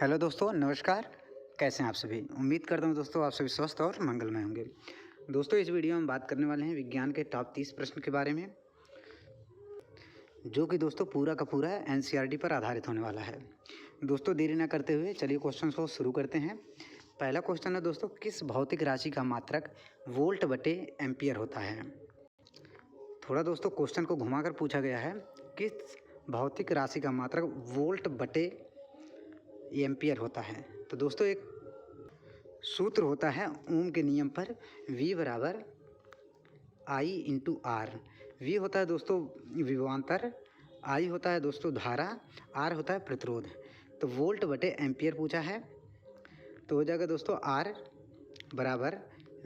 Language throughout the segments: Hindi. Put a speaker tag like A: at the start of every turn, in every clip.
A: हेलो दोस्तों, नमस्कार। कैसे हैं आप सभी? उम्मीद करता हूं दोस्तों आप सभी स्वस्थ और मंगलमय होंगे। दोस्तों, इस वीडियो में हम बात करने वाले हैं विज्ञान के टॉप 30 प्रश्न के बारे में, जो कि दोस्तों पूरा का पूरा एनसीईआरटी पर आधारित होने वाला है। दोस्तों, देरी ना करते हुए चलिए क्वेश्चन को शुरू करते हैं। पहला क्वेश्चन है दोस्तों, किस भौतिक राशि का मात्रक वोल्ट बटे एम्पियर होता है? थोड़ा दोस्तों क्वेश्चन को घुमाकर पूछा गया है, किस भौतिक राशि का मात्रक वोल्ट बटे एम्पियर होता है। तो दोस्तों एक सूत्र होता है ओम के नियम पर, V बराबर I इंटू आर। V होता है दोस्तों विभवांतर, I होता है दोस्तों धारा, R होता है प्रतिरोध। तो वोल्ट बटे एम्पियर पूछा है, तो हो जाएगा दोस्तों R बराबर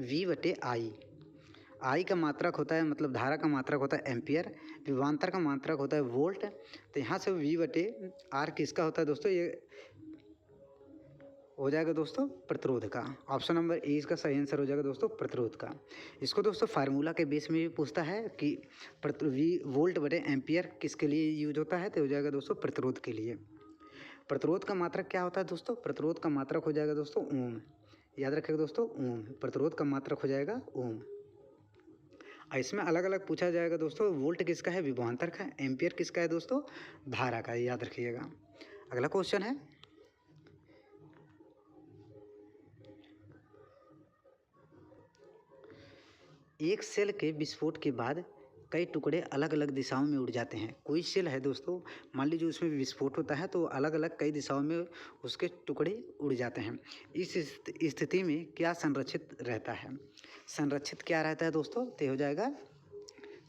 A: V बटे I का मात्रक होता है, मतलब धारा का मात्रक होता है एम्पियर, विभवांतर का मात्रक होता है वोल्ट। तो यहाँ से V बटे R किसका होता है दोस्तों? ये हो जाएगा दोस्तों प्रतिरोध का। ऑप्शन नंबर ए इसका सही आंसर हो जाएगा दोस्तों प्रतिरोध का। इसको दोस्तों फार्मूला के बेस में भी पूछता है कि वोल्ट बटे एम्पियर किसके लिए यूज होता है, तो हो जाएगा दोस्तों प्रतिरोध के लिए। प्रतिरोध का मात्रक क्या होता है दोस्तों? प्रतिरोध का मात्रक हो जाएगा दोस्तों ओम। याद रखिएगा दोस्तों ओम, प्रतिरोध का मात्रक हो जाएगा ओम। इसमें अलग अलग पूछा जाएगा दोस्तों, वोल्ट किसका है? विभवांतर का। एम्पियर किसका है दोस्तों? धारा का। याद रखिएगा। अगला क्वेश्चन है, एक सेल के विस्फोट के बाद कई टुकड़े अलग अलग दिशाओं में उड़ जाते हैं। कोई सेल है दोस्तों, मान लीजिए उसमें विस्फोट होता है तो अलग अलग कई दिशाओं में उसके टुकड़े उड़ जाते हैं। इस स्थिति में क्या संरक्षित रहता है? संरक्षित क्या रहता है दोस्तों? तो हो जाएगा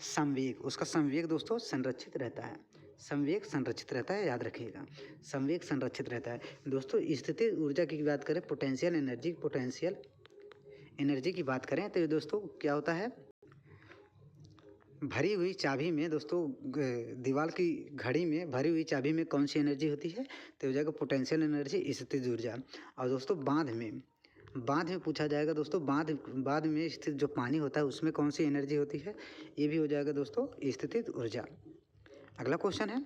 A: संवेग। उसका संवेग दोस्तों संरक्षित रहता है। संवेग संरक्षित रहता है, याद रखिएगा। संवेग संरक्षित रहता है। दोस्तों स्थितिज ऊर्जा की बात करें, पोटेंशियल एनर्जी की बात करें, तो दोस्तों क्या होता है? भरी हुई चाबी में दोस्तों, दीवार की घड़ी में भरी हुई चाबी में कौन सी एनर्जी होती है? तो हो जाएगा पोटेंशियल एनर्जी, स्थितिज ऊर्जा। और दोस्तों बांध में पूछा जाएगा दोस्तों, बांध में स्थित जो पानी होता है उसमें कौन सी एनर्जी होती है? ये भी हो जाएगा दोस्तों स्थितिज ऊर्जा। अगला क्वेश्चन है,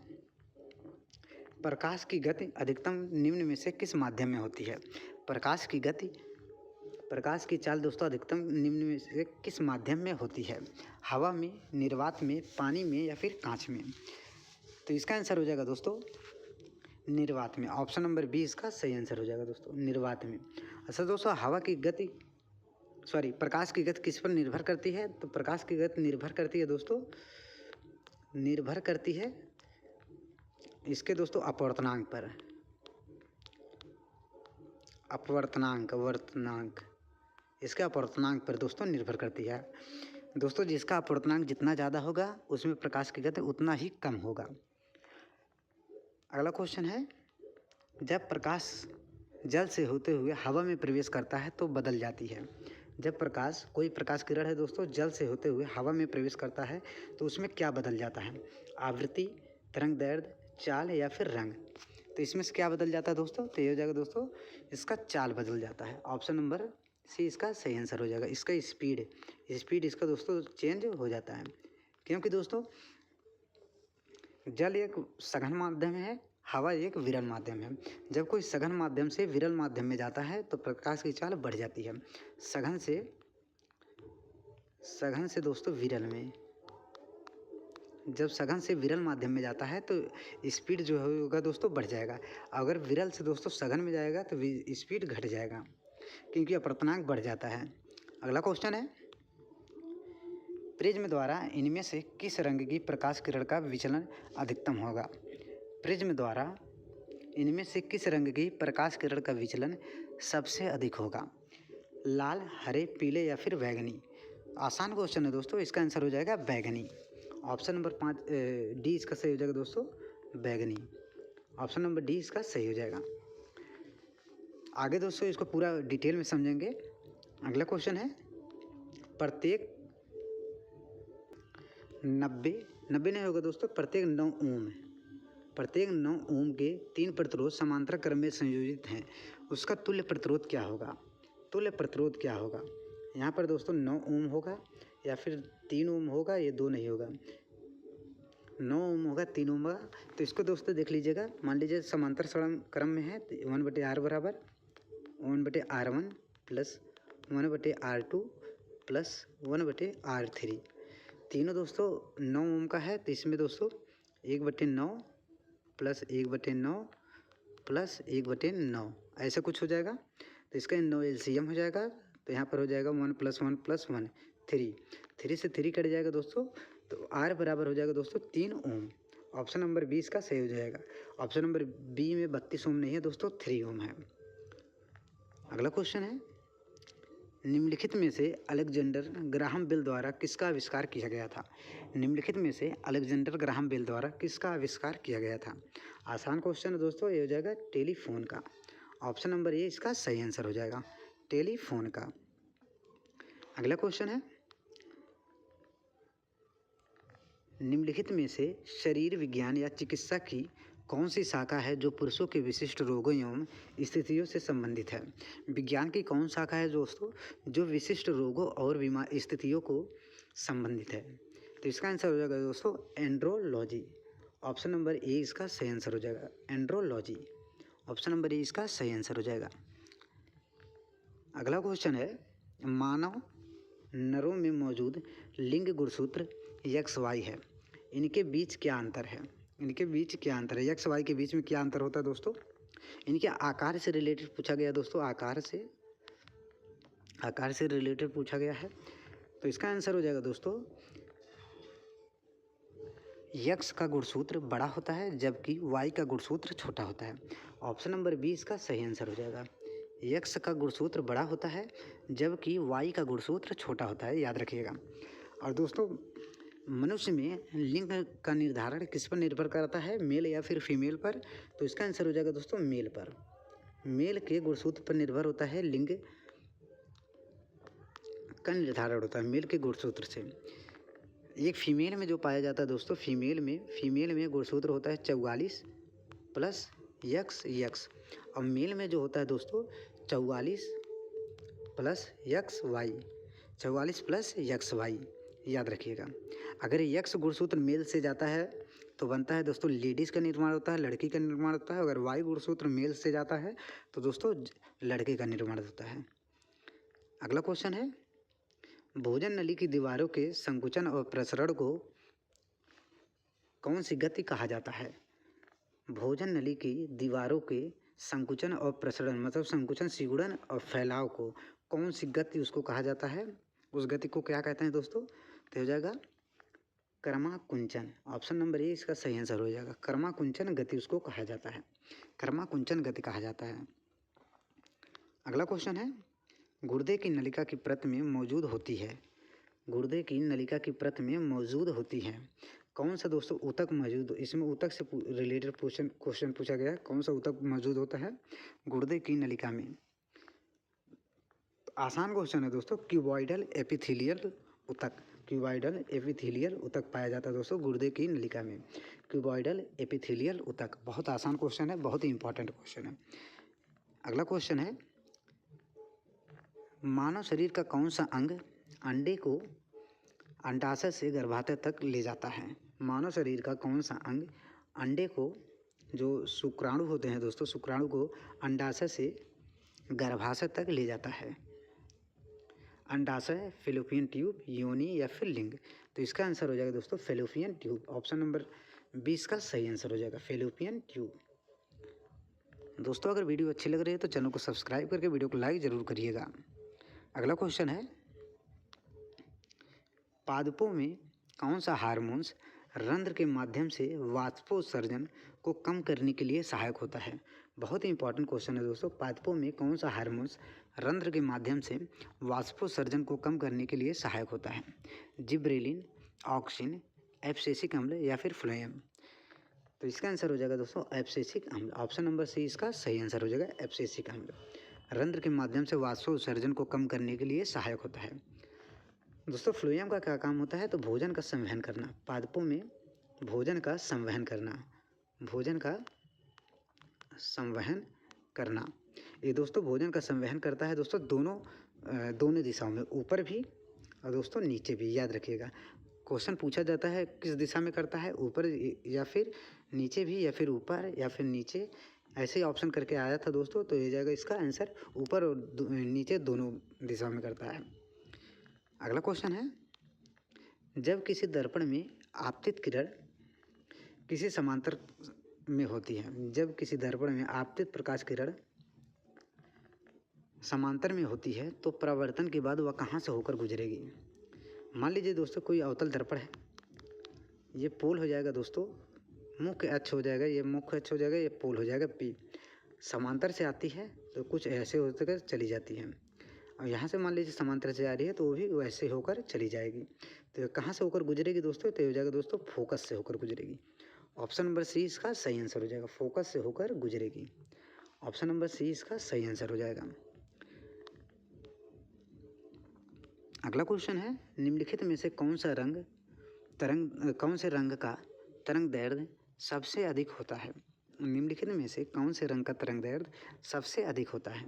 A: प्रकाश की गति अधिकतम निम्न में से किस माध्यम में होती है? प्रकाश की चाल दोस्तों अधिकतम निम्न में से किस माध्यम में होती है? हवा में, निर्वात में, पानी में या फिर कांच में? तो इसका आंसर हो जाएगा दोस्तों निर्वात में। ऑप्शन नंबर बी इसका सही आंसर हो जाएगा दोस्तों, निर्वात में। अच्छा दोस्तों, प्रकाश की गति किस पर निर्भर करती है? तो प्रकाश की गति निर्भर करती है दोस्तों, इसके दोस्तों अपवर्तनांक पर। इसके अपवर्तनांक पर दोस्तों निर्भर करती है। दोस्तों जिसका अपवर्तनांक जितना ज़्यादा होगा उसमें प्रकाश की गति उतना ही कम होगा। अगला क्वेश्चन है, जब प्रकाश जल से होते हुए हवा में प्रवेश करता है तो बदल जाती है। जब कोई प्रकाश किरण है दोस्तों, जल से होते हुए हवा में प्रवेश करता है तो उसमें क्या बदल जाता है? आवृत्ति, तरंगदैर्ध्य, चाल या फिर रंग? तो इसमें से क्या बदल जाता है दोस्तों? तो ये हो जाएगा दोस्तों इसका चाल बदल जाता है। ऑप्शन नंबर सी इसका सही आंसर हो जाएगा। इसका स्पीड इसका दोस्तों चेंज हो जाता है, क्योंकि दोस्तों जल एक सघन माध्यम है, हवा एक विरल माध्यम है। जब कोई सघन माध्यम से विरल माध्यम में जाता है तो प्रकाश की चाल बढ़ जाती है। सघन से दोस्तों विरल में, जब सघन से विरल माध्यम में जाता है तो स्पीड जो होगा दोस्तों बढ़ जाएगा। अगर विरल से दोस्तों सघन में जाएगा तो स्पीड घट जाएगा, क्योंकि अपवर्तनांक बढ़ जाता है। अगला क्वेश्चन है, प्रिज्म द्वारा इनमें से किस रंग की प्रकाश किरण का विचलन अधिकतम होगा? प्रिज्म द्वारा इनमें से किस रंग की प्रकाश किरण का विचलन सबसे अधिक होगा? लाल, हरे, पीले या फिर बैंगनी? आसान क्वेश्चन है दोस्तों, इसका आंसर हो जाएगा बैंगनी। ऑप्शन नंबर 5 डी इसका सही हो जाएगा दोस्तों, बैंगनी। ऑप्शन नंबर डी इसका सही हो जाएगा। आगे दोस्तों इसको पूरा डिटेल में समझेंगे। अगला क्वेश्चन है, प्रत्येक 90 नहीं होगा दोस्तों, प्रत्येक 9 ओम के 3 प्रतिरोध समांतर क्रम में संयोजित हैं, उसका तुल्य प्रतिरोध क्या होगा? यहाँ पर दोस्तों 9 ओम होगा या फिर 3 ओम होगा, ये 2 नहीं होगा। 9 ओम होगा, 3 ओम होगा। तो इसको दोस्तों देख लीजिएगा, मान लीजिए समांतर क्रम में है तो 1/r बराबर 1/r1 plus 1/r2 plus 1/r3। तीनों दोस्तों 9 ओम का है, तो इसमें दोस्तों 1/9 प्लस 1/9 प्लस 1/9 ऐसा कुछ हो जाएगा। तो इसका 9 एलसीएम हो जाएगा, तो यहाँ पर हो जाएगा 1 + 1 + 1 3। 3 से 3 कट जाएगा दोस्तों, तो आर बराबर हो जाएगा दोस्तों 3 ओम। ऑप्शन नंबर 20 का सही हो जाएगा। ऑप्शन नंबर बी में 32 ओम नहीं है दोस्तों, 3 ओम है। अगला क्वेश्चन है, निम्नलिखित में से अलेक्जेंडर ग्राहम बेल द्वारा किसका आविष्कार किया गया था? निम्नलिखित में से अलेक्जेंडर ग्राहम बेल द्वारा किसका आविष्कार किया गया था? आसान क्वेश्चन है दोस्तों, ये हो जाएगा टेलीफोन का। ऑप्शन नंबर ए इसका सही आंसर हो जाएगा, टेलीफोन का। अगला क्वेश्चन है, निम्नलिखित में से शरीर विज्ञान या चिकित्सा की कौन सी शाखा है जो पुरुषों के विशिष्ट रोगों एवं स्थितियों से संबंधित है? विज्ञान की कौन शाखा है दोस्तों जो विशिष्ट रोगों और बीमार स्थितियों को संबंधित है? तो इसका आंसर हो जाएगा दोस्तों एंड्रोलॉजी। ऑप्शन नंबर ए इसका सही आंसर हो जाएगा, एंड्रोलॉजी। ऑप्शन नंबर ए इसका सही आंसर हो जाएगा। अगला क्वेश्चन है, मानव नरों में मौजूद लिंग गुणसूत्र XY है, इनके बीच क्या अंतर है? इनके बीच क्या अंतर है? XY के बीच में क्या अंतर होता है दोस्तों? इनके आकार से रिलेटेड पूछा गया दोस्तों, आकार से रिलेटेड पूछा गया है। तो इसका आंसर हो जाएगा दोस्तों, X का गुणसूत्र बड़ा होता है जबकि Y का गुणसूत्र छोटा होता है। ऑप्शन नंबर 20 का सही आंसर हो जाएगा। X का गुणसूत्र बड़ा होता है जबकि Y का गुणसूत्र छोटा होता है, याद रखिएगा। और दोस्तों, मनुष्य में लिंग का निर्धारण किस पर निर्भर करता है, मेल या फिर फीमेल पर? तो इसका आंसर हो जाएगा दोस्तों मेल पर। मेल के गुणसूत्र पर निर्भर होता है लिंग का निर्धारण होता है मेल के गुणसूत्र से। एक फीमेल में जो पाया जाता है दोस्तों, फीमेल में गुणसूत्र होता है 44 प्लस XX, और मेल में जो होता है दोस्तों 44 प्लस XY, 44 प्लस XY, याद रखिएगा। अगर X गुणसूत्र मेल से जाता है तो बनता है दोस्तों लेडीज़ का निर्माण होता है, लड़की का निर्माण होता है। अगर Y गुणसूत्र मेल से जाता है तो दोस्तों लड़के का निर्माण होता है। अगला क्वेश्चन है, भोजन नली की दीवारों के संकुचन और प्रसरण को कौन सी गति कहा जाता है? भोजन नली की दीवारों के संकुचन और प्रसरण मतलब संकुचन, सिकुड़न और फैलाव को कौन सी गति उसको कहा जाता है? उस गति को क्या कहते हैं दोस्तों? तो हो जाएगा क्रमाकुंचन। ऑप्शन नंबर ए इसका सही आंसर हो जाएगा, क्रमाकुंचन गति उसको कहा जाता है, क्रमाकुंचन गति कहा जाता है। अगला क्वेश्चन है, गुर्दे की नलिका की प्रत में मौजूद होती है, गुर्दे की नलिका की प्रत में मौजूद होती है कौन सा दोस्तों ऊतक मौजूद? इसमें ऊतक से रिलेटेड क्वेश्चन पूछा गया है, कौन सा ऊतक मौजूद होता है गुर्दे की नलिका में? तो आसान क्वेश्चन है दोस्तों, क्यूबॉइडल एपिथेलियल ऊतक, क्यूबॉइडल एपिथेलियल ऊतक पाया जाता है दोस्तों गुर्दे की नलिका में, क्यूबॉइडल एपिथेलियल ऊतक। बहुत आसान क्वेश्चन है, बहुत ही इंपॉर्टेंट क्वेश्चन है। अगला क्वेश्चन है, मानव शरीर का कौन सा अंग अंडे को अंडाशय से गर्भाशय तक ले जाता है? मानव शरीर का कौन सा अंग अंडे को, जो शुक्राणु होते हैं दोस्तों, शुक्राणु को अंडाशय से गर्भाशय तक ले जाता है? अंडाशय, फैलोपियन ट्यूब, योनि या फिर लिंग? तो इसका आंसर हो जाएगा दोस्तों फैलोपियन ट्यूब। ऑप्शन नंबर 20 का सही आंसर हो जाएगा, फैलोपियन ट्यूब। दोस्तों, अगर वीडियो अच्छी लग रही है तो चैनल को सब्सक्राइब करके वीडियो को लाइक ज़रूर करिएगा। अगला क्वेश्चन है, पादपों में कौन सा हार्मोन्स रंध्र के माध्यम से वाष्पोत्सर्जन को कम करने के लिए सहायक होता है? बहुत ही इंपॉर्टेंट क्वेश्चन है दोस्तों, पादपों में कौन सा हार्मोन्स रंध्र के माध्यम से वाष्पोत्सर्जन को कम करने के लिए सहायक होता है? जिब्रेलिन, ऑक्सिन, एब्सिसिक अम्ल या फिर फ्लोएम? तो इसका आंसर हो जाएगा दोस्तों एब्सिसिक अम्ल। ऑप्शन नंबर सी इसका सही आंसर हो जाएगा, एब्सिसिक अम्ल रंध्र के माध्यम से वाष्पोत्सर्जन को कम करने के लिए सहायक होता है। दोस्तों, फ्लोएम का क्या काम होता है? तो भोजन का संवहन करना, पादपों में भोजन का संवहन करना, भोजन का संवहन करना। ये दोस्तों भोजन का संवहन करता है दोस्तों दोनों दिशाओं में, ऊपर भी और दोस्तों नीचे भी, याद रखिएगा। क्वेश्चन पूछा जाता है किस दिशा में करता है, ऊपर या फिर नीचे भी, या फिर ऊपर या फिर नीचे, ऐसे ही ऑप्शन करके आया था दोस्तों। तो ये जाएगा इसका आंसर ऊपर और नीचे दोनों दिशा में करता है। अगला क्वेश्चन है, जब किसी दर्पण में आपतित किरण किसी समांतर में होती है, जब किसी दर्पण में आपतित प्रकाश किरण समांतर में होती है तो परावर्तन के बाद वह कहाँ से होकर गुजरेगी। मान लीजिए दोस्तों कोई अवतल दर्पण है, ये पोल हो जाएगा दोस्तों, मुख्य अक्ष हो जाएगा, ये मुख्य अक्ष हो जाएगा, ये पोल हो जाएगा पी। समांतर से आती है तो कुछ ऐसे होकर चली जाती है, और यहाँ से मान लीजिए समांतर से आ रही है तो वो भी वैसे होकर चली जाएगी। तो कहाँ से होकर गुजरेगी दोस्तों, तो हो जाएगा दोस्तों फोकस से होकर गुजरेगी। ऑप्शन नंबर सी इसका सही आंसर हो जाएगा, फोकस से होकर गुजरेगी। ऑप्शन नंबर सी इसका सही आंसर हो जाएगा। अगला क्वेश्चन है, निम्नलिखित में से कौन से रंग का तरंग दैर्ध्य सबसे अधिक होता है। निम्नलिखित में से कौन से रंग का तरंग दैर्ध्य सबसे अधिक होता है।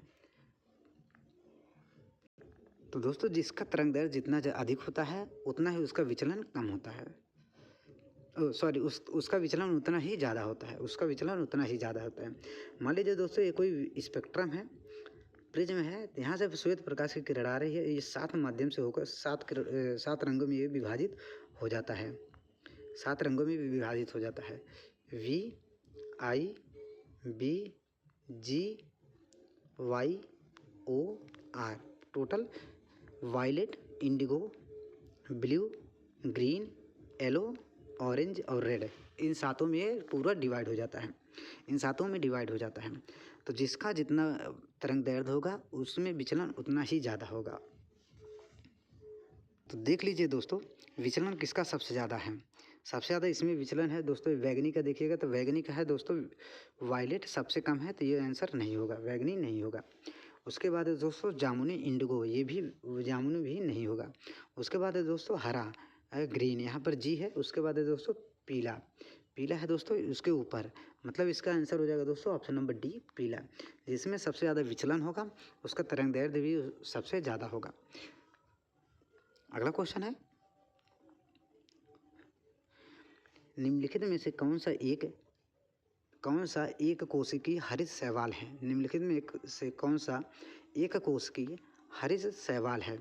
A: तो दोस्तों जिसका तरंग दैर्ध्य जितना अधिक होता है उतना ही उसका विचलन कम होता है, उसका विचलन उतना ही ज़्यादा होता है, उसका विचलन उतना ही ज़्यादा होता है। मान लीजिए दोस्तों ये कोई स्पेक्ट्रम है, प्रिज्म है, यहाँ से श्वेत प्रकाश की किरण आ रही है, ये 7 माध्यम से होकर 7 रंगों में ये विभाजित हो जाता है, 7 रंगों में विभाजित हो जाता है। V I B G Y O R, total violet, indigo, blue, green, yellow, orange और रेड, इन 7 में ये पूरा डिवाइड हो जाता है, इन 7 में डिवाइड हो जाता है। तो जिसका जितना तरंग दैर्ध्य होगा उसमें विचलन उतना ही ज़्यादा होगा। तो देख लीजिए दोस्तों विचलन किसका सबसे ज़्यादा है। सबसे ज़्यादा इसमें विचलन है दोस्तों वैगनी का, देखिएगा तो वैगनी का है दोस्तों वायलेट, सबसे कम है तो ये आंसर नहीं होगा, वैगनी नहीं होगा। उसके बाद है दोस्तों जामुनी, इंडिगो, ये भी जामुनी भी नहीं होगा। उसके बाद है दोस्तों हरा, ग्रीन, यहाँ पर जी है। उसके बाद है दोस्तों पीला, पीला है दोस्तों उसके ऊपर, मतलब इसका आंसर हो जाएगा दोस्तों ऑप्शन नंबर डी पीला। जिसमें सबसे ज़्यादा विचलन होगा उसका तरंग दैर्ध्य भी सबसे ज़्यादा होगा। अगला क्वेश्चन है, निम्नलिखित में से कौन सा एक कोशिकीय हरित शैवाल है। निम्नलिखित में से कौन सा एक कोशिकीय हरित शैवाल है।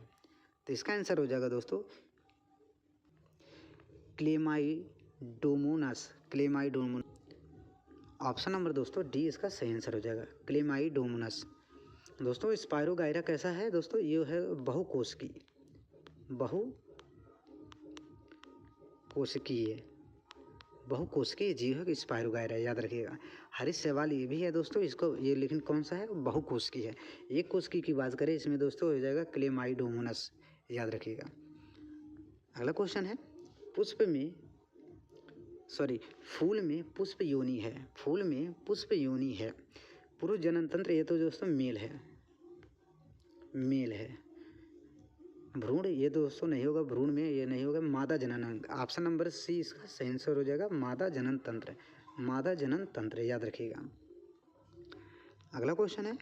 A: तो इसका आंसर हो जाएगा दोस्तों क्लेमाइडोमोनास, क्लेमाइडोमोनास। ऑप्शन नंबर दोस्तों डी इसका सही आंसर हो जाएगा, क्लेमाइडोमोनास। दोस्तों स्पायरोगायरा कैसा है दोस्तों, ये है बहुकोशिकीय जीव है स्पायरोगायरा, याद रखिएगा। हरित शैवाल ये भी है दोस्तों, इसको ये लेकिन कौन सा है, बहुकोशिकीय है। एक कोशिकीय की बात करें इसमें दोस्तों हो जाएगा क्लेमाइडोमोनास, याद रखिएगा। अगला क्वेश्चन है, फूल में पुष्प योनि है, फूल में पुष्प योनि है, पुरुष जनन तंत्र, ये तो दोस्तों मेल है, भ्रूण ये दोस्तों नहीं होगा, भ्रूण में ये नहीं होगा, मादा जनन अंग। ऑप्शन नंबर सी इसका सही आंसर हो जाएगा, मादा जनन तंत्र, मादा जनन तंत्र, याद रखिएगा। अगला क्वेश्चन है,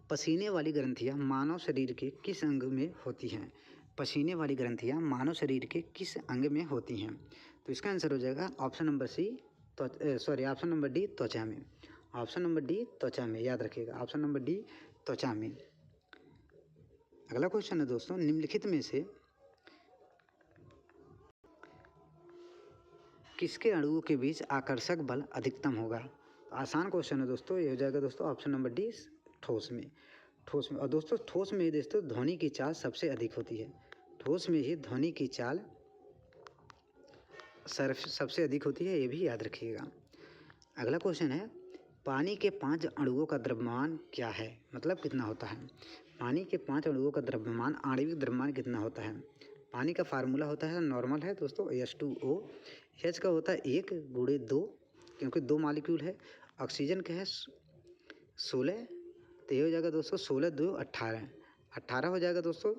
A: पसीने वाली ग्रंथियां मानव शरीर के किस अंग में होती हैं। पसीने वाली ग्रंथियां मानव शरीर के किस अंग में होती हैं। तो इसका आंसर हो जाएगा option number option number D त्वचा में, ऑप्शन नंबर डी त्वचा में, याद रखिएगा, ऑप्शन नंबर डी त्वचा में। अगला क्वेश्चन है दोस्तों, निम्नलिखित में से किसके अणुओं के बीच आकर्षक बल अधिकतम होगा। आसान क्वेश्चन है दोस्तों, ये हो जाएगा दोस्तों ऑप्शन नंबर डी ठोस में, और दोस्तों ठोस में दोस्तों ध्वनि की चाल सबसे अधिक होती है, ठोस में ही ध्वनि की चाल सबसे अधिक होती है, ये भी याद रखिएगा। अगला क्वेश्चन है, पानी के 5 अणुओं का द्रव्यमान क्या है, मतलब कितना होता है। पानी के 5 अणुओं का द्रव्यमान, आणविक द्रव्यमान कितना होता है। पानी का फार्मूला होता है, नॉर्मल है दोस्तों H2O, H का होता है 1 गुणे 2 क्योंकि 2 मॉलिक्यूल है। ऑक्सीजन का है 16, तो ये हो जाएगा दोस्तों 16 2 18 हो जाएगा दोस्तों।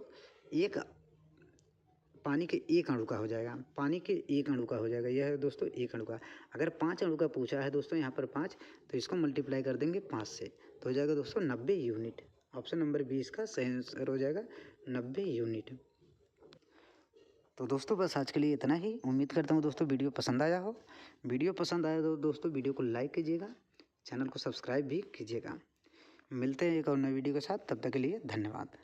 A: एक पानी के 1 अणु का हो जाएगा, पानी के 1 अणु का हो जाएगा, यह है दोस्तों 1 अणु का। अगर 5 अणु का पूछा है दोस्तों यहाँ पर 5, तो इसको मल्टीप्लाई कर देंगे 5 से, तो हो जाएगा दोस्तों 90 यूनिट। ऑप्शन नंबर 20 का सही आंसर हो जाएगा 90 यूनिट। तो दोस्तों बस आज के लिए इतना ही। उम्मीद करता हूँ दोस्तों वीडियो पसंद आया हो। वीडियो पसंद आया तो दोस्तों वीडियो को लाइक कीजिएगा, चैनल को सब्सक्राइब भी कीजिएगा। मिलते हैं एक और नई वीडियो के साथ, तब तक के लिए धन्यवाद।